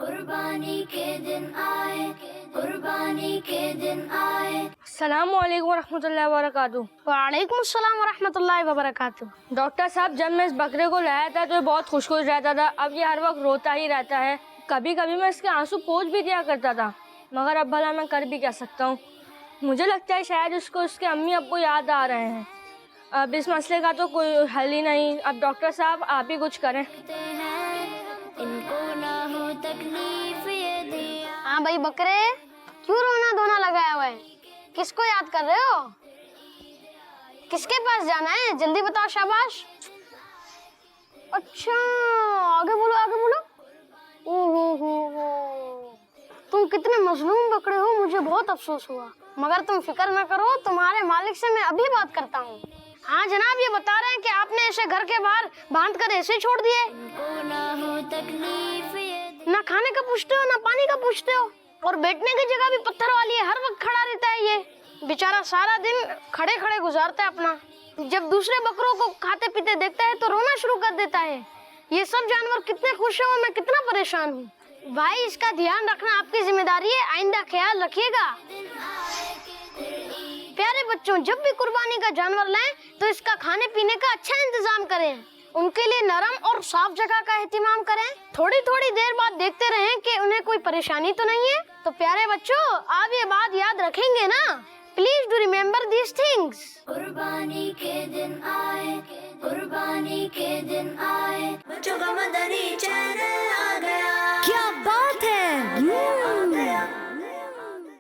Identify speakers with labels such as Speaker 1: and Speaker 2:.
Speaker 1: कुर्बानी के दिन आए, कुर्बानी के दिन आए।
Speaker 2: अस्सलाम वालेकुम रहमतुल्लाहि व बरकातुहू।
Speaker 3: वालेकुम अस्सलाम वरहमतुल्लाहि वबरकातुहू।
Speaker 2: डॉक्टर साहब, जब मैं इस बकरे को लाया था तो ये बहुत खुश रहता था। अब ये हर वक्त रोता ही रहता है। कभी कभी मैं इसके आंसू पोंछ भी दिया करता था, मगर अब भला मैं कर भी क्या सकता हूँ। मुझे लगता है शायद उसको उसके अम्मी अब्बू याद आ रहे हैं। अब इस मसले का तो कोई हल ही नहीं। अब डॉक्टर साहब आप ही कुछ करें।
Speaker 1: इनको ना हो तकलीफ ये दिया।
Speaker 3: हाँ भाई बकरे, क्यों रोना धोना लगाया हुआ है? किसको याद कर रहे हो? किसके पास जाना है? जल्दी बताओ। शाबाश। अच्छा, आगे बोलो आगे बोलो। ओहो, तुम कितने मजलूम बकरे हो, मुझे बहुत अफसोस हुआ। मगर तुम फिक्र न करो, तुम्हारे मालिक से मैं अभी बात करता हूँ। हाँ जनाब, ये बता रहे हैं कि आपने ऐसे घर के बाहर बांध कर ऐसे छोड़ दिए।
Speaker 1: इनको ना हो तकलीफ ये।
Speaker 3: ना खाने का पूछते हो ना पानी का पूछते हो, और बैठने की जगह भी पत्थर वाली है, हर वक्त खड़ा रहता है। ये बेचारा सारा दिन खड़े खड़े गुजारता है अपना। जब दूसरे बकरों को खाते पीते देखता है तो रोना शुरू कर देता है। ये सब जानवर कितने खुश हैं और मैं कितना परेशान हूँ। भाई, इसका ध्यान रखना आपकी जिम्मेदारी है, आइंदा ख्याल रखिएगा। प्यारे बच्चों, जब भी कुर्बानी का जानवर लाएं तो इसका खाने पीने का अच्छा इंतजाम करें। उनके लिए नरम और साफ जगह का एहतिमाम करें। थोड़ी थोड़ी देर बाद देखते रहें कि उन्हें कोई परेशानी तो नहीं है। तो प्यारे बच्चों, आप ये बात याद रखेंगे ना? Please do remember these things.
Speaker 1: कुर्बानी के दिन आए, कुर्बानी के दिन आए। बच्चों का मदनी चैनल आ गया।
Speaker 4: क्या बात है।